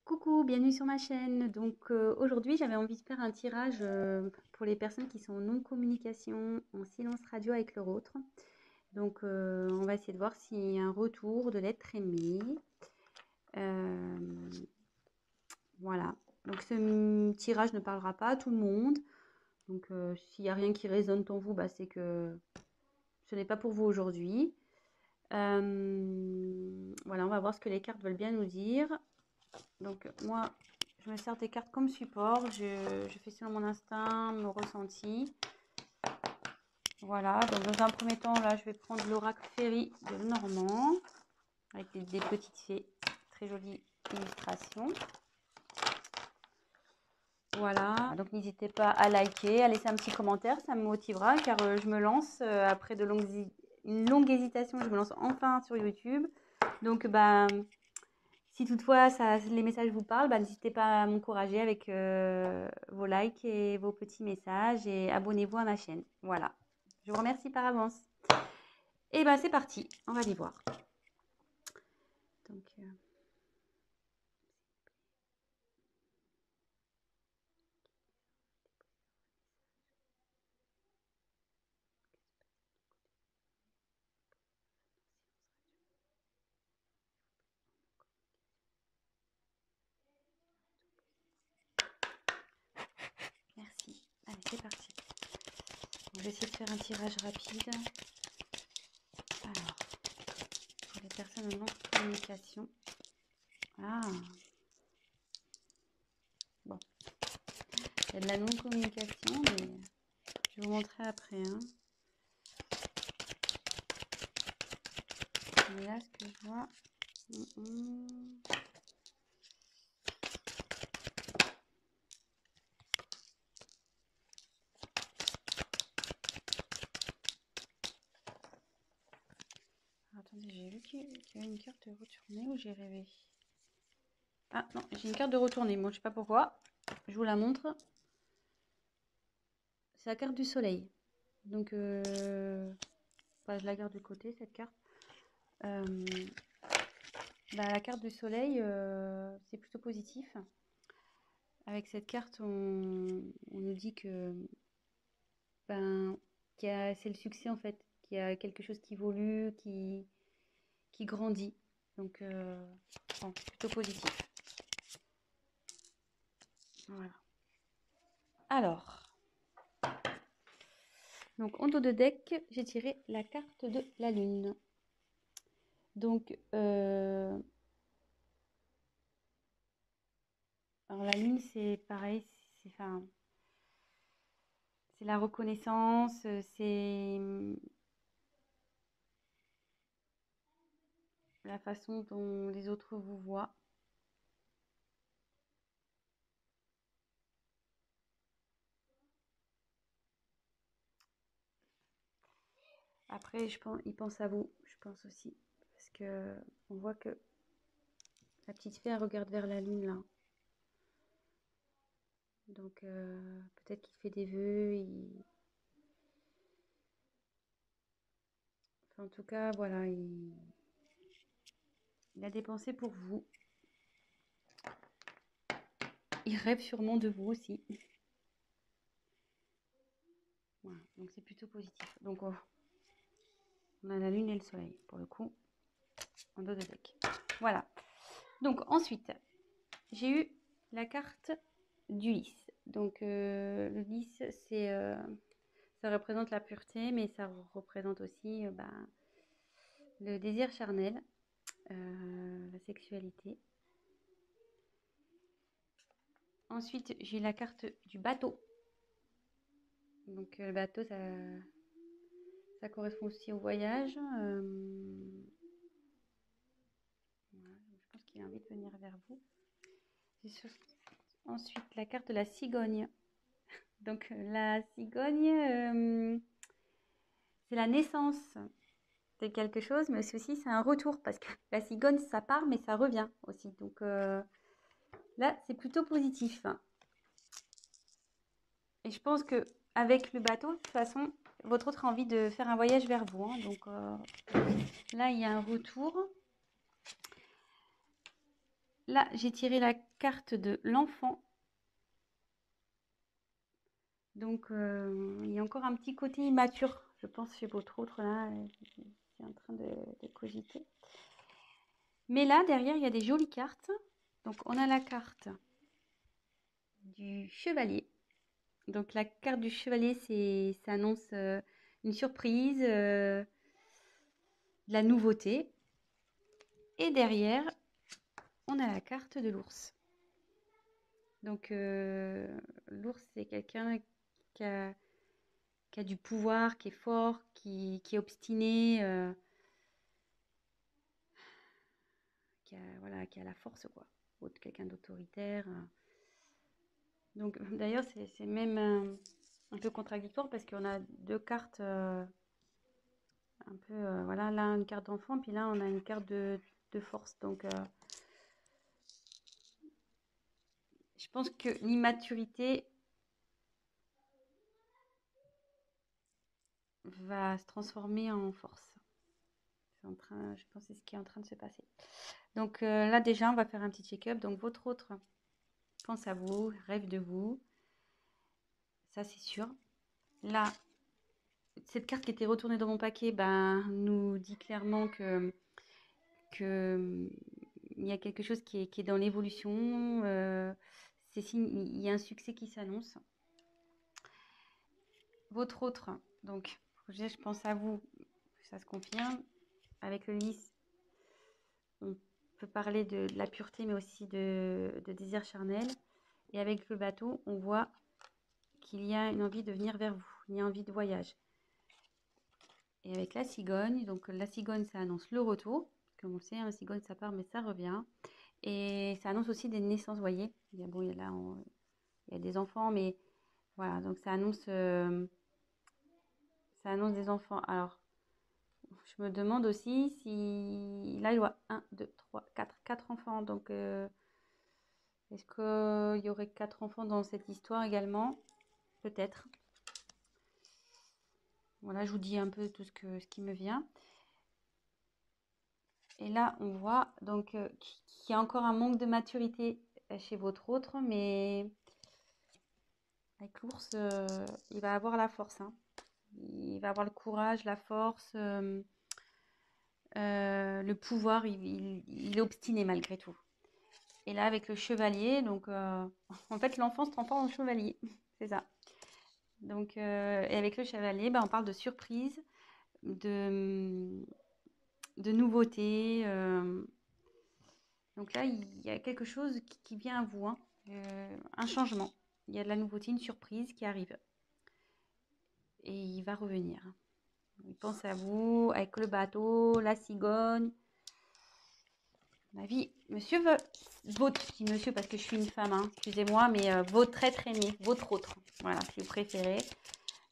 Coucou, bienvenue sur ma chaîne. Aujourd'hui, j'avais envie de faire un tirage pour les personnes qui sont en non-communication, en silence radio avec leur autre. On va essayer de voir s'il y a un retour de l'être aimé. Euh, voilà. Donc, ce tirage ne parlera pas à tout le monde. S'il n'y a rien qui résonne en vous, bah, c'est que ce n'est pas pour vous aujourd'hui. Voilà, on va voir ce que les cartes veulent bien nous dire. Donc, moi, je me sers des cartes comme support. Je fais selon mon instinct, mon ressenti. Voilà. Donc, dans un premier temps, là, je vais prendre l'oracle Fairy de Normand avec des petites fées. Très jolies illustrations. Voilà. Donc, n'hésitez pas à liker, à laisser un petit commentaire. Ça me motivera car je me lance après une longue hésitation. Je me lance enfin sur YouTube. Donc, bah. Si toutefois les messages vous parlent, bah, n'hésitez pas à m'encourager avec vos likes et vos petits messages et abonnez-vous à ma chaîne. Voilà. Je vous remercie par avance. Et bah c'est parti, on va les voir. Donc, merci. Allez, c'est parti. On va essayer de faire un tirage rapide. Alors, pour les personnes en non-communication. Ah, bon. Il y a de la non-communication, mais je vais vous montrer après. Hein. Mais là, ce que je vois... Attendez, j'ai vu qu'il y avait une carte de retournée ou j'ai rêvé? Ah non, j'ai une carte de retournée. Moi, je sais pas pourquoi. Je vous la montre. C'est la carte du soleil. Bah, je la garde de côté, cette carte. La carte du soleil, c'est plutôt positif. Avec cette carte, on nous dit que ben, c'est le succès en fait, qu'il y a quelque chose qui évolue, qui grandit. Bon, plutôt positif. Voilà. Alors, en dos de deck, j'ai tiré la carte de la lune. Alors la lune, c'est pareil, c'est la reconnaissance, c'est la façon dont les autres vous voient. Après, ils pensent à vous, je pense aussi, parce que on voit que la petite fille, elle regarde vers la lune là. Peut-être qu'il fait des vœux. Enfin, en tout cas, voilà, il a des pensées pour vous. Il rêve sûrement de vous aussi. Voilà, donc c'est plutôt positif. On a la lune et le soleil, pour le coup, en dos de deck. Voilà. Donc ensuite, j'ai eu la carte du lys. Le lys, ça représente la pureté, mais ça représente aussi le désir charnel, la sexualité. Ensuite, j'ai la carte du bateau. Le bateau, ça correspond aussi au voyage. Voilà, je pense qu'il a envie de venir vers vous. Ensuite, la carte de la cigogne. La cigogne, c'est la naissance de quelque chose, mais aussi c'est un retour parce que la cigogne, ça part, mais ça revient aussi. Là, c'est plutôt positif. Et je pense que avec le bateau, de toute façon, votre autre a envie de faire un voyage vers vous. Hein. Là, il y a un retour. Là, j'ai tiré la carte de l'enfant. Donc, il y a encore un petit côté immature, je pense, chez votre autre, là, c'est en train de cogiter. Mais là, derrière, il y a des jolies cartes. Donc, on a la carte du chevalier. Donc, la carte du chevalier, ça annonce une surprise, de la nouveauté. Et derrière, on a la carte de l'ours. Donc, l'ours, c'est quelqu'un qui a du pouvoir, qui est fort, qui est obstiné, voilà, qui a la force, quoi. Quelqu'un d'autoritaire. Donc, d'ailleurs, c'est même un peu contradictoire parce qu'on a deux cartes un peu, voilà, là, une carte d'enfant, puis là, on a une carte de force. Donc, je pense que l'immaturité va se transformer en force. Je pense que c'est ce qui est en train de se passer. Donc là, déjà, on va faire un petit check-up. Donc, votre autre pense à vous, rêve de vous. Ça, c'est sûr. Là, cette carte qui était retournée dans mon paquet nous dit clairement que il y a quelque chose qui est dans l'évolution. Il y a un succès qui s'annonce. Votre autre, donc, je pense à vous, ça se confirme. Avec le lys, on peut parler de la pureté, mais aussi de désir charnel. Et avec le bateau, on voit qu'il y a une envie de venir vers vous, il y a envie de voyage. Et avec la cigogne, donc la cigogne, ça annonce le retour. Comme on sait, la cigogne, ça part, mais ça revient. Et ça annonce aussi des naissances, vous voyez. Il y a, bon, il y a des enfants, mais voilà, donc ça annonce des enfants. Alors, je me demande aussi si... Là, il y a 1, 2, 3, 4 enfants. Donc, est-ce qu'il y aurait 4 enfants dans cette histoire également? Peut-être. Voilà, je vous dis un peu tout ce qui me vient. Et là, on voit donc qu'il y a encore un manque de maturité chez votre autre, mais avec l'ours, il va avoir la force, hein. Il va avoir le courage, la force, le pouvoir. Il est obstiné malgré tout. Et là, avec le chevalier, donc en fait, l'enfant se transforme en chevalier. C'est ça. Donc, et avec le chevalier, on parle de surprise, de nouveauté. Donc là, il y a quelque chose qui vient à vous, hein. Un changement. Il y a de la nouveauté, une surprise qui arrive. Et il va revenir. Il pense à vous, avec le bateau, la cigogne. Ma vie, monsieur votre, je dis monsieur parce que je suis une femme, hein, excusez-moi, mais votre être aimé, votre autre, voilà, si vous préférez.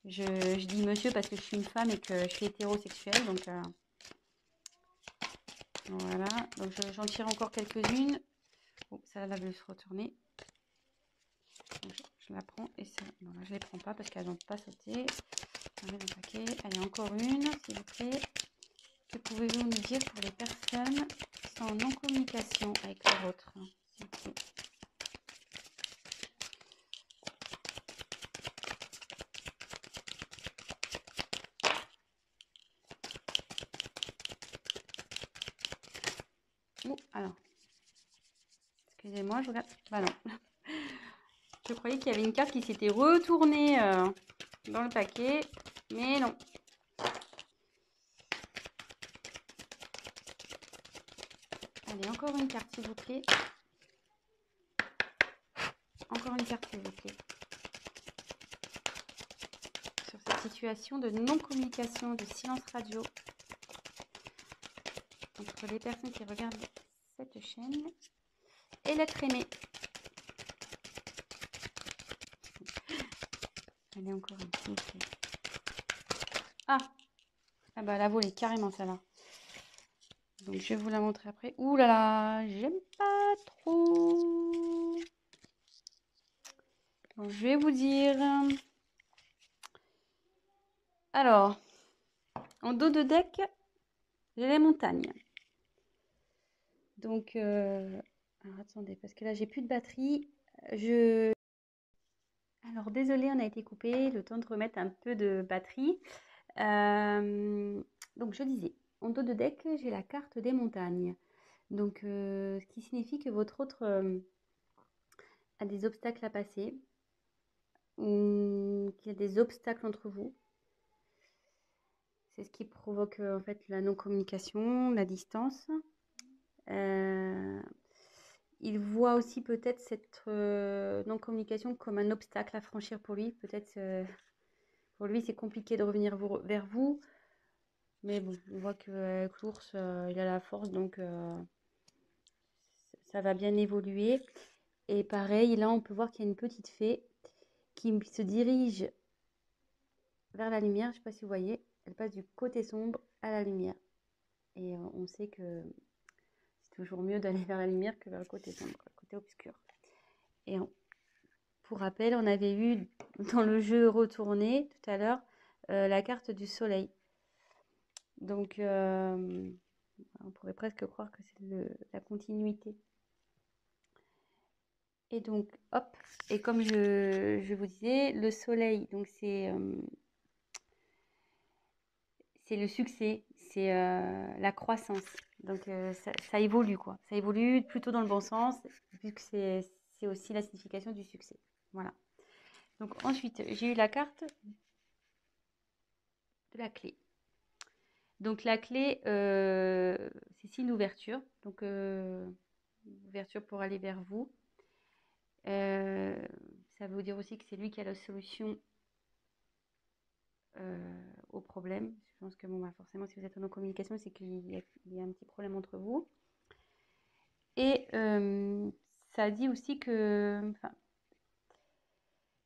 Je dis monsieur parce que je suis une femme et que je suis hétérosexuelle, donc voilà. Donc j'en tire encore quelques-unes. Oh, ça là, veut se retourner. Donc, je la prends et ça, non, là, je ne les prends pas parce qu'elles n'ont pas sauté. Je la mets dans le paquet. Allez, encore une, s'il vous plaît. Que pouvez-vous nous dire pour les personnes qui sont en non-communication avec leur autre? Okay. Alors, excusez-moi, je regarde. Bah non. Je croyais qu'il y avait une carte qui s'était retournée dans le paquet, mais non. Allez, encore une carte, s'il vous plaît. Encore une carte, s'il vous plaît. Sur cette situation de non-communication, de silence radio entre les personnes qui regardent cette chaîne et l'être aimé. Allez, encore une, s'il vous plaît. Ah bah elle a volé carrément celle-là. Donc je vais vous la montrer après. Ouh là là, j'aime pas trop. Donc je vais vous dire. Alors, en dos de deck, j'ai les montagnes. Donc, alors attendez, parce que là, j'ai plus de batterie. Alors, désolé, on a été coupé. Le temps de remettre un peu de batterie. Donc, je disais, en dos de deck, j'ai la carte des montagnes. Donc, ce qui signifie que votre autre a des obstacles à passer ou qu'il y a des obstacles entre vous. C'est ce qui provoque en fait la non-communication, la distance. Il voit aussi peut-être cette non-communication comme un obstacle à franchir pour lui. Peut-être pour lui, c'est compliqué de revenir vers vous. Mais bon, on voit qu'avec l'ours, il a la force, donc ça va bien évoluer. Et pareil, là, on peut voir qu'il y a une petite fée qui se dirige vers la lumière. Je ne sais pas si vous voyez, elle passe du côté sombre à la lumière. Et on sait que c'est toujours mieux d'aller vers la lumière que vers le côté sombre, le côté obscur. Et pour rappel, on avait eu dans le jeu retourné tout à l'heure la carte du soleil. Donc, on pourrait presque croire que c'est la continuité. Et donc, hop, et comme je vous disais, le soleil, donc c'est le succès, c'est la croissance. Donc, ça évolue, quoi. Ça évolue plutôt dans le bon sens, vu que c'est aussi la signification du succès. Voilà. Donc, ensuite, j'ai eu la carte de la clé. Donc, la clé, c'est signe d'ouverture. Donc, ouverture pour aller vers vous. Ça veut dire aussi que c'est lui qui a la solution au problème. Je pense que bon, bah, forcément, si vous êtes en communication, c'est qu'il y a un petit problème entre vous. Et ça dit aussi que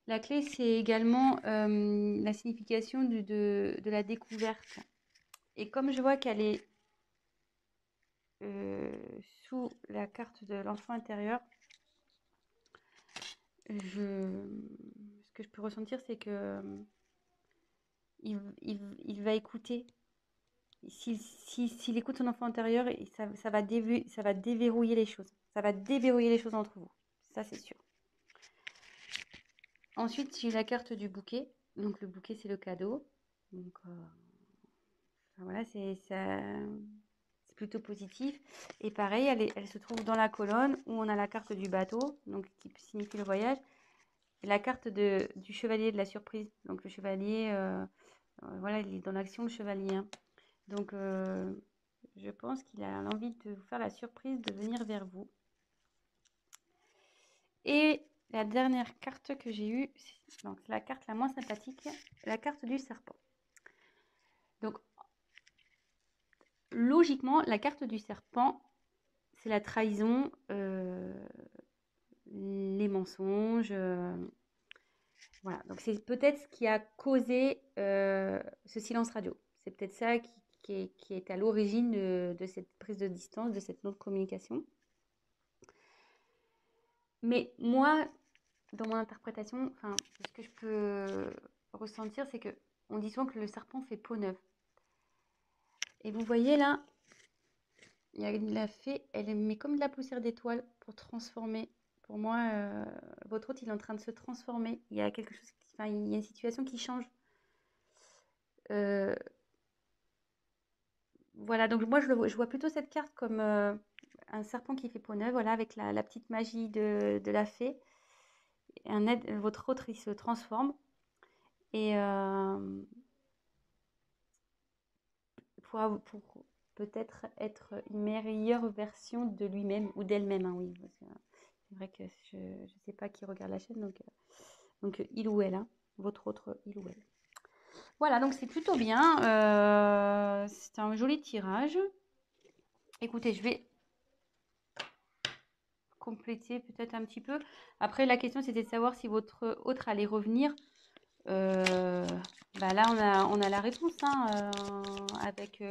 la clé, c'est également la signification de la découverte. Et comme je vois qu'elle est sous la carte de l'enfant intérieur, ce que je peux ressentir, c'est que il va écouter. S'il écoute son enfant intérieur, ça va déverrouiller les choses. Ça va déverrouiller les choses entre vous. Ça, c'est sûr. Ensuite, j'ai la carte du bouquet. Donc, le bouquet, c'est le cadeau. Donc, voilà, c'est plutôt positif. Et pareil, elle se trouve dans la colonne où on a la carte du bateau, donc qui signifie le voyage. Et la carte du chevalier de la surprise. Donc, le chevalier, voilà, il est dans l'action, le chevalier. Hein. Donc, je pense qu'il a l'envie de vous faire la surprise de venir vers vous. Et la dernière carte que j'ai eue, donc la carte la moins sympathique, la carte du serpent. Donc, logiquement, la carte du serpent, c'est la trahison, les mensonges. Voilà, donc c'est peut-être ce qui a causé ce silence radio. C'est peut-être ça qui est à l'origine de cette prise de distance, de cette non-communication. Mais moi, dans mon interprétation, ce que je peux ressentir, c'est que on dit souvent que le serpent fait peau neuve. Et vous voyez là, il y a la fée, elle met comme de la poussière d'étoile pour transformer. Pour moi, votre hôte, il est en train de se transformer. Il y a quelque chose, il y a une situation qui change. Voilà, donc moi, je vois plutôt cette carte comme un serpent qui fait peau neuve, voilà, avec la petite magie de la fée. Votre autre, il se transforme. Et pour peut-être être une meilleure version de lui-même ou d'elle-même, hein, oui. C'est vrai que je ne sais pas qui regarde la chaîne, donc il ou elle, hein, votre autre il ou elle. Voilà, donc c'est plutôt bien. C'est un joli tirage. Écoutez, je vais compléter peut-être un petit peu. Après, la question, c'était de savoir si votre autre allait revenir. Là, on a la réponse, hein, avec...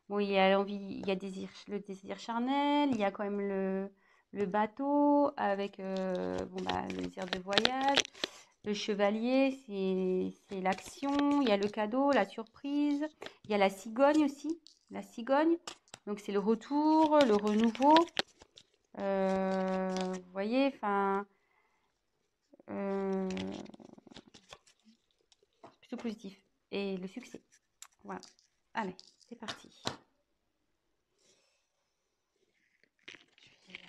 bon, il y a l'envie, il y a le désir charnel, il y a quand même le bateau, avec le désir de voyage. Le chevalier, c'est l'action. Il y a le cadeau, la surprise. Il y a la cigogne aussi. La cigogne. Donc, c'est le retour, le renouveau. voyez, enfin, plutôt positif. Et le succès. Voilà. Allez, c'est parti. Je vais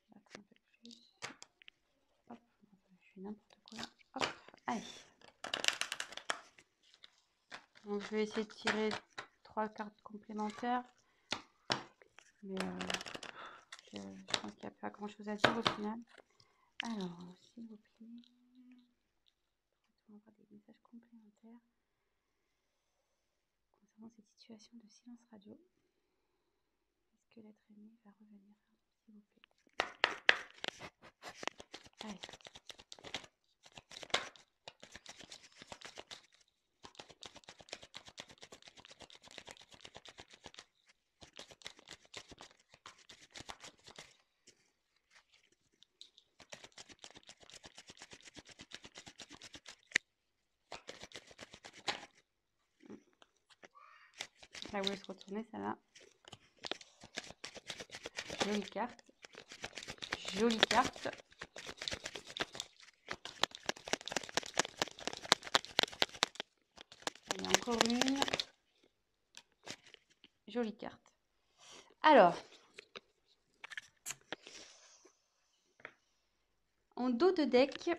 battre un peu plus. Hop, je fais n'importe quoi. Hop, allez. Donc, je vais essayer de tirer 3 cartes complémentaires. Mais je pense qu'il n'y a pas grand chose à dire au final. Alors, s'il vous plaît, on va avoir des messages complémentaires concernant cette situation de silence radio. Est-ce que l'être aimé va revenir, s'il vous plaît? Allez. Là où elle se retournait, celle-là. Jolie carte. Jolie carte. Il y a encore une. Jolie carte. Alors, en dos de deck,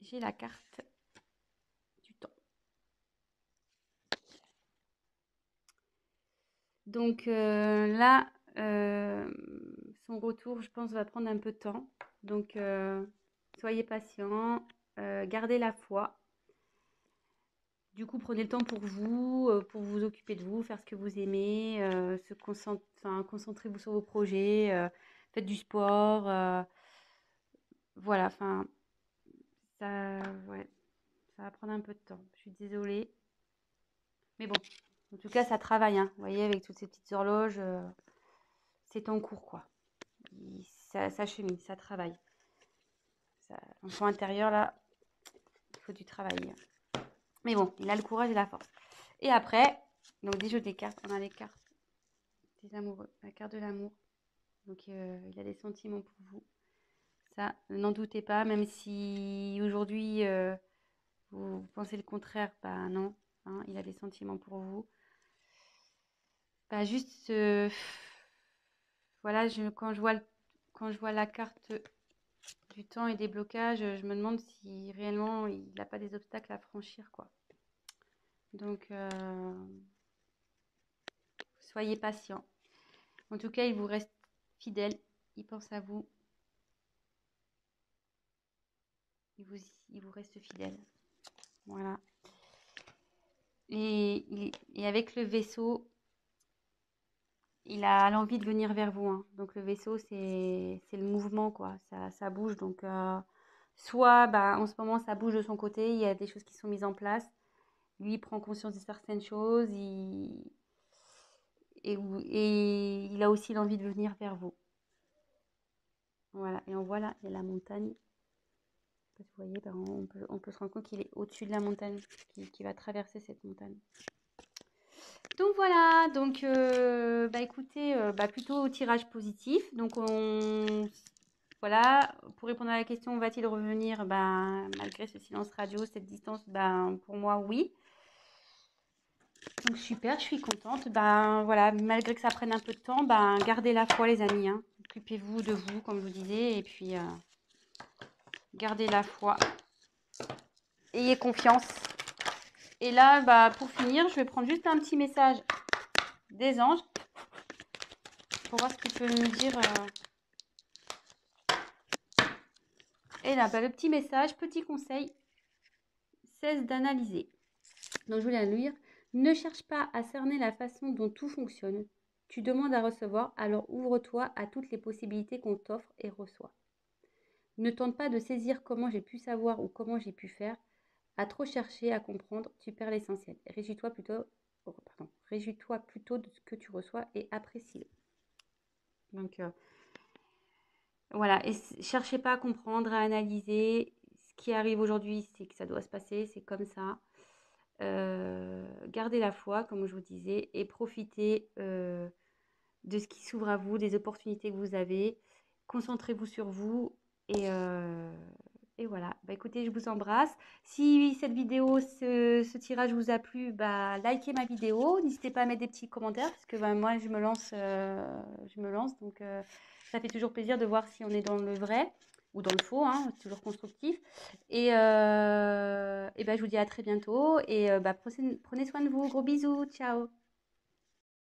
j'ai la carte du temps. Donc là, son retour, je pense, va prendre un peu de temps. Donc, soyez patient, gardez la foi. Du coup, prenez le temps pour vous occuper de vous, faire ce que vous aimez, concentrez-vous sur vos projets, faites du sport. Voilà, enfin, ouais, ça va prendre un peu de temps. Je suis désolée. Mais bon, en tout cas, ça travaille, hein. Vous voyez, avec toutes ces petites horloges, c'est en cours, quoi. Ça chemine, ça travaille. L'enfant intérieur, là, il faut du travail. Mais bon, il a le courage et la force. Et après, donc des jeux des cartes, on a les cartes des amoureux, la carte de l'amour. Donc il a des sentiments pour vous. Ça, n'en doutez pas, même si aujourd'hui vous pensez le contraire, bah non, hein, il a des sentiments pour vous. Bah juste, voilà, quand je vois la carte du temps et des blocages, je me demande si réellement il n'a pas des obstacles à franchir, quoi. Donc, soyez patient. En tout cas, il vous reste fidèle, il pense à vous, il vous reste fidèle. Voilà. Et avec le vaisseau, il a l'envie de venir vers vous, hein. Donc le vaisseau, c'est le mouvement, quoi. Ça bouge. Donc soit bah, en ce moment, ça bouge de son côté, il y a des choses qui sont mises en place. Lui, il prend conscience de certaines choses et il a aussi l'envie de venir vers vous. Voilà. Et on voit là, il y a la montagne. Vous voyez, bah, on peut se rendre compte qu'il est au-dessus de la montagne, qui va traverser cette montagne. Donc voilà, donc bah écoutez, bah plutôt au tirage positif. Donc voilà, pour répondre à la question, va-t-il revenir? Ben, malgré ce silence radio, cette distance, ben pour moi oui. Donc super, je suis contente. Ben voilà, malgré que ça prenne un peu de temps, ben gardez la foi les amis, hein. Occupez-vous de vous, comme je vous disais, et puis gardez la foi. Ayez confiance. Et là, bah, pour finir, je vais prendre juste un petit message des anges pour voir ce qu'ils peuvent me dire. Et là, bah, le petit message, petit conseil, cesse d'analyser. Donc, je voulais le lire. Ne cherche pas à cerner la façon dont tout fonctionne. Tu demandes à recevoir, alors ouvre-toi à toutes les possibilités qu'on t'offre et reçoit. Ne tente pas de saisir comment j'ai pu savoir ou comment j'ai pu faire. À trop chercher à comprendre, tu perds l'essentiel. Réjouis-toi plutôt de ce que tu reçois et apprécie-le. Donc, voilà, et cherchez pas à comprendre, à analyser. Ce qui arrive aujourd'hui, c'est que ça doit se passer, c'est comme ça. Gardez la foi, comme je vous disais, et profitez de ce qui s'ouvre à vous, des opportunités que vous avez. Concentrez-vous sur vous et voilà. Bah, écoutez, je vous embrasse. Si cette vidéo, ce tirage vous a plu, bah, likez ma vidéo. N'hésitez pas à mettre des petits commentaires parce que bah, moi, je me lance. Donc, ça fait toujours plaisir de voir si on est dans le vrai ou dans le faux, hein, c'est toujours constructif. Et bah, je vous dis à très bientôt. Et bah, prenez soin de vous. Gros bisous. Ciao.